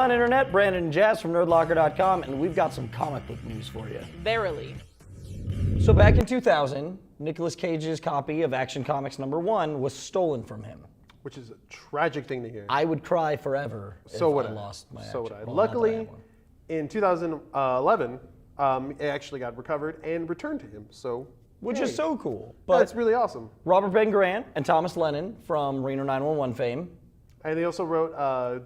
on, Internet? Brandon and Jazz from Nerdlocker.com, and we've got some comic book news for you. Verily. So back in 2000, Nicolas Cage's copy of Action Comics #1 was stolen from him. Which is a tragic thing to hear. I would cry forever if I lost my So would I. Well, Luckily, in 2011, it actually got recovered and returned to him. So, which is so cool. But that's really awesome. Robert Ben Grant and Thomas Lennon from Reno 911 fame. And they also wrote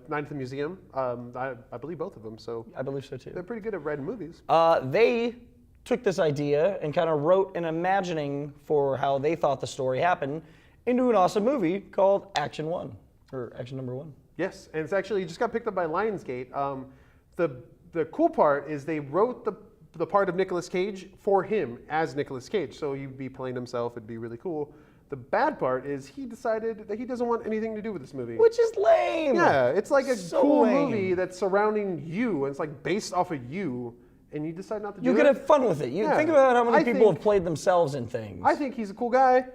Night at the Museum. I believe both of them. So I believe so too. They're pretty good at writing movies. They took this idea and kind of wrote an imagining for how they thought the story happened into an awesome movie called Action 1, or Action #1. Yes, and it's actually, it just got picked up by Lionsgate. The cool part is they wrote the part of Nicolas Cage for him as Nicolas Cage, so he'd be playing himself, it'd be really cool. The bad part is he decided that he doesn't want anything to do with this movie. Which is lame! Yeah, it's like a So cool lame. movie that's surrounding you, and it's like based off of you, and you decide not to do it. You could have fun with it. Think about how many people have played themselves in things. I think he's a cool guy.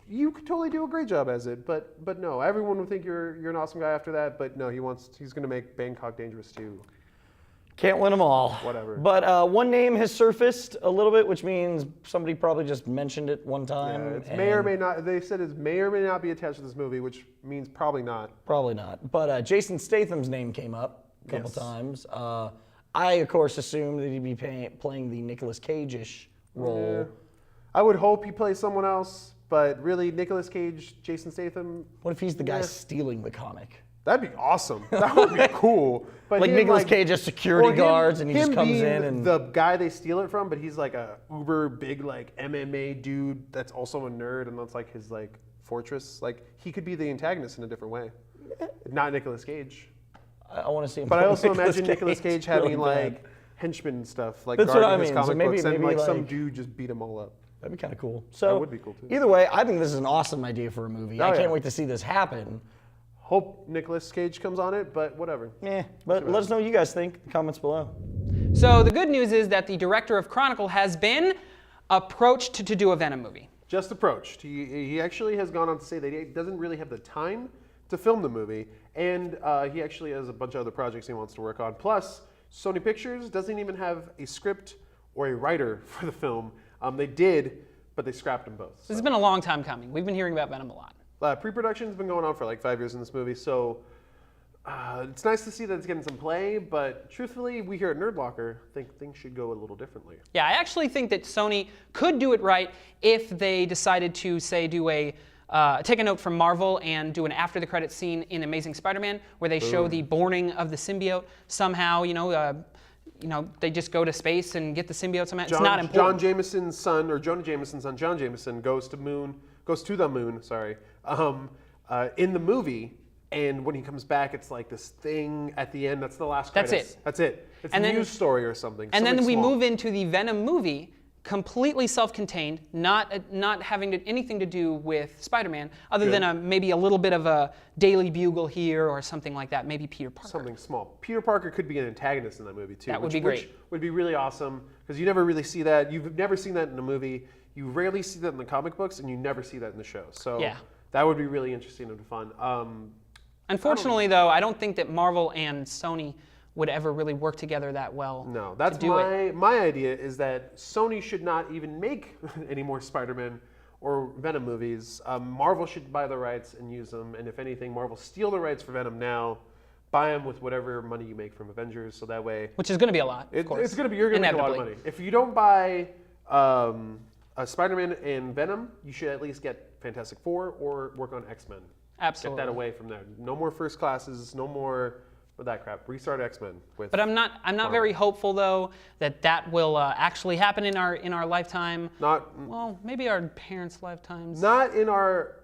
You could totally do a great job as it, but no, everyone would think you're an awesome guy after that. But no, he's going to make Bangkok Dangerous too. Can't win them all. Whatever. But one name has surfaced a little bit, which means somebody probably just mentioned it one time. Yeah, it may or may not. They said it may or may not be attached to this movie, which means probably not. Probably not. But Jason Statham's name came up a couple times. I, of course, assumed that he'd be playing the Nicolas Cage-ish role. Yeah. I would hope he plays someone else. But really, Nicolas Cage, Jason Statham. What if he's the guy stealing the comic? That'd be awesome. That would be cool. But like Nicolas Cage has security guards, and he just comes in and the guy they steal it from, but he's like a uber big like MMA dude that's also a nerd, and that's like his like fortress. Like he could be the antagonist in a different way. Not Nicolas Cage. I want to see him. But I also imagine Nicolas Cage having like henchmen and stuff, like that's guarding what I his mean. comic So books, and maybe like some dude just beat them all up. That'd be kind of cool. So that would be cool too. Either way, I think this is an awesome idea for a movie. I can't wait to see this happen. Hope Nicolas Cage comes on it, but whatever. But let us know what you guys think in the comments below. So the good news is that the director of Chronicle has been approached to do a Venom movie. Just approached. He actually has gone on to say that he doesn't really have the time to film the movie, and he actually has a bunch of other projects he wants to work on. Plus, Sony Pictures doesn't even have a script or a writer for the film. They did, but they scrapped them both. This has been a long time coming. We've been hearing about Venom a lot. Pre-production's been going on for like 5 years in this movie, so it's nice to see that it's getting some play, but truthfully, we here at Nerdlocker think things should go a little differently. Yeah, I actually think that Sony could do it right if they decided to, say, do take a note from Marvel and do an after-the-credits scene in Amazing Spider-Man where they show the borning of the symbiote somehow, they just go to space and get the symbiote somehow. It's not important. Jonah Jameson's son, John Jameson, goes to the moon, in the movie, and when he comes back, it's like this thing at the end. That's the last credits. That's it. It's a news story or something. And then we move into the Venom movie, completely self-contained, not having anything to do with Spider-Man, other than maybe a little bit of a Daily Bugle here or something like that. Maybe Peter Parker. Something small. Peter Parker could be an antagonist in that movie too. That would be great. Which would be really awesome because you never really see that. You've never seen that in a movie. You rarely see that in the comic books, and you never see that in the show. So that would be really interesting and fun. Unfortunately, though, I don't think that Marvel and Sony would ever really work together that well. No, that's my idea is that Sony should not even make any more Spider-Man or Venom movies. Marvel should buy the rights and use them, and if anything, Marvel steal the rights for Venom now, buy them with whatever money you make from Avengers, so that way... Which is going to be a lot, of course. It's going to be, you're going to make a lot of money. If you don't buy Spider-Man and Venom, you should at least get Fantastic Four or work on X-Men. Absolutely. Get that away from there. No more first classes, no more... But that crap. Restart X-Men. But I'm not very hopeful though that will actually happen in our lifetime. Well, maybe our parents' lifetimes. Not in our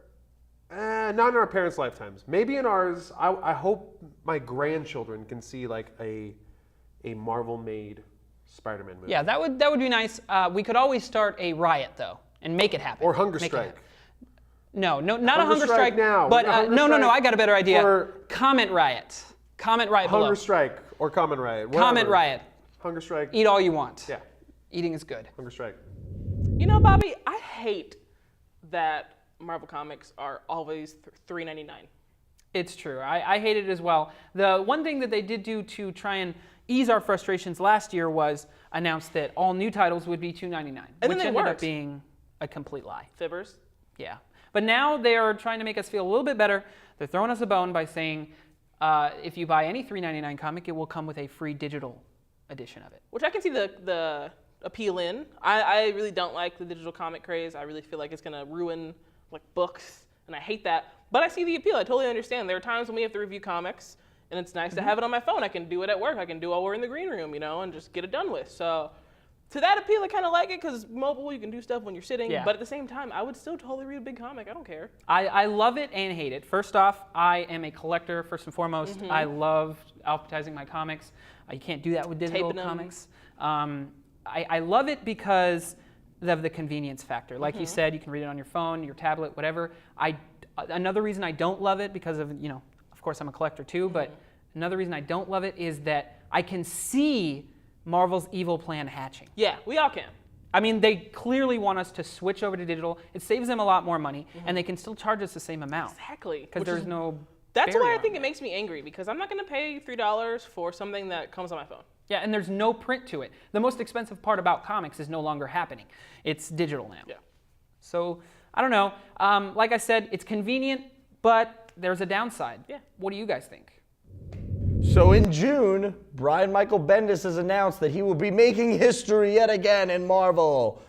parents' lifetimes. Maybe in ours. I hope my grandchildren can see like a Marvel-made Spider-Man movie. Yeah, that would be nice. We could always start a riot though and make it happen. Or hunger strike. No, not a hunger strike now. But no, I got a better idea. Comment riot. Comment riot below. Hunger strike or comment riot. Whatever. Comment riot. Hunger strike. Eat all you want. Yeah. Eating is good. Hunger strike. You know, Bobby, I hate that Marvel comics are always $3.99. It's true. I hate it as well. The one thing that they did do to try and ease our frustrations last year was announce that all new titles would be $2.99, And which then they ended up weren't. being a complete lie. Fibbers. Yeah. But now they are trying to make us feel a little bit better. They're throwing us a bone by saying if you buy any $3.99 comic, it will come with a free digital edition of it. Which I can see the appeal in. I really don't like the digital comic craze. I really feel like it's gonna ruin like books, and I hate that. But I see the appeal. I totally understand. There are times when we have to review comics, and it's nice to have it on my phone. I can do it at work. I can do it while we're in the green room, and just get it done with. So to that appeal, I kind of like it because mobile, you can do stuff when you're sitting. Yeah. But at the same time, I would still totally read a big comic. I don't care. I love it and hate it. First off, I am a collector, first and foremost. I love alphabetizing my comics. You can't do that with digital Taping 'em. comics. I love it because of the convenience factor. Like you said, you can read it on your phone, your tablet, whatever. Another reason I don't love it, because of course I'm a collector too, but another reason I don't love it is that I can see Marvel's evil plan hatching. Yeah, we all can. I mean, they clearly want us to switch over to digital. It saves them a lot more money, and they can still charge us the same amount. Exactly. Because Which there's is- no That's barrier why I on think it. it makes me angry, because I'm not going to pay $3 for something that comes on my phone. Yeah, and there's no print to it. The most expensive part about comics is no longer happening. It's digital now. Yeah. So, I don't know. Like I said, it's convenient, but there's a downside. Yeah. What do you guys think? So in June, Brian Michael Bendis has announced that he will be making history yet again in Marvel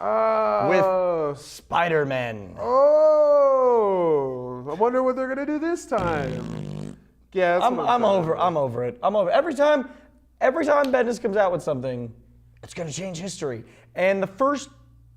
with Spider-Man. Oh, I wonder what they're gonna do this time. Yeah, that's what I'm saying. over it. Every time Bendis comes out with something, it's gonna change history. And the first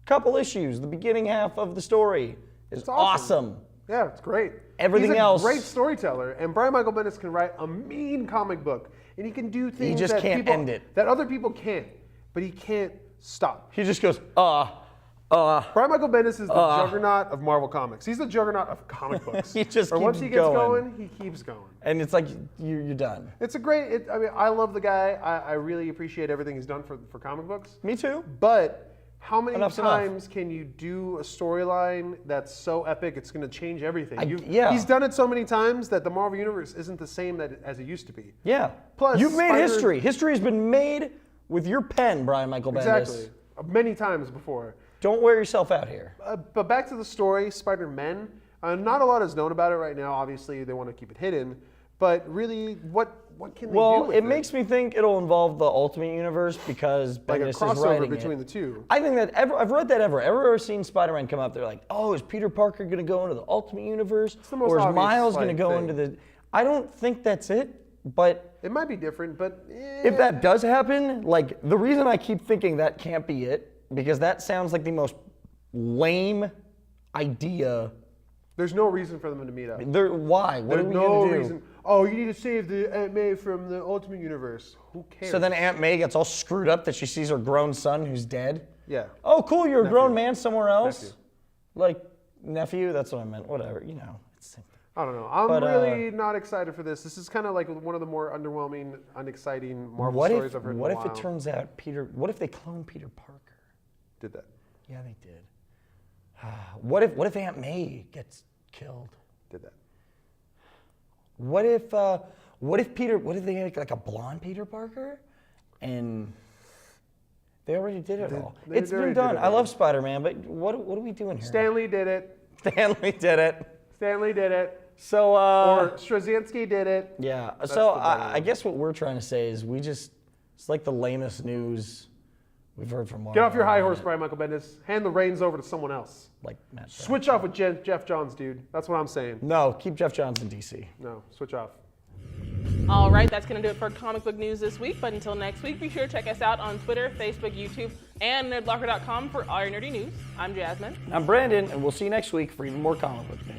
couple issues, the beginning half of the story, is It's awesome. awesome. Yeah, it's great. Everything He's a else- great storyteller, and Brian Michael Bendis can write a mean comic book, and he can do things just that can't end it. that other people can't, but he can't stop. He just goes, Brian Michael Bendis is the juggernaut of Marvel Comics. He's the juggernaut of comic books. He just Or once keeps he gets going. going, he keeps going. and it's like you're done. It's a great. I mean, I love the guy. I really appreciate everything he's done for comic books. Me too. But how many Enough's enough. times can you do a storyline that's so epic it's going to change everything? Yeah. He's done it so many times that the Marvel Universe isn't the same as it used to be. Yeah. Plus, you've made Spider- history. History has been made with your pen, Brian Michael Bendis. Exactly. Many times before. Don't wear yourself out here. But back to the story, Spider-Man. Not a lot is known about it right now. Obviously, they want to keep it hidden. But really, what can they do Well, with it makes me think it'll involve the Ultimate Universe because like a Bendis is crossover writing between it. the two. I think that I've read that ever seen Spider-Man come up, they're like, oh, is Peter Parker going to go into the Ultimate Universe? the most Or is obvious, Miles going to like, go thing. into the... I don't think that's it, but It might be different, but if that does happen, like, the reason I keep thinking that can't be it, because that sounds like the most lame idea. there's no reason for them to meet up. Why? What are There's we no going to do? reason. Oh, you need to save the Aunt May from the Ultimate Universe. Who cares? So then Aunt May gets all screwed up that she sees her grown son who's dead? Yeah. Oh, cool, you're a Nephew. grown man somewhere else? Nephew. Like, nephew? That's what I meant. Whatever, It's I don't know. I'm But, really not excited for this. This is kind of like one of the more underwhelming, unexciting Marvel what stories if, I've heard what in a if while. it turns out what if they clone Peter Parker? Did that. Yeah, they did. What if Aunt May gets killed? Did that. What if they make like a blonde Peter Parker? And they already did it all. they It's been already done. did it I love all. Spider-Man, but what are we doing here? Stanley did it. Stanley did it. Stanley did it. So, Or Straczynski did it. yeah. That's So the better I one. guess what we're trying to say is it's like the lamest news we've heard from Marvel. Get off your high horse, Brian Michael Bendis. Hand the reins over to someone else. Like Matt. Switch off with Jeff Johns, dude. That's what I'm saying. No, keep Jeff Johns in DC. No, switch off. All right, that's going to do it for comic book news this week. But until next week, be sure to check us out on Twitter, Facebook, YouTube, and nerdlocker.com for all your nerdy news. I'm Jasmine. I'm Brandon, and we'll see you next week for even more comic book news.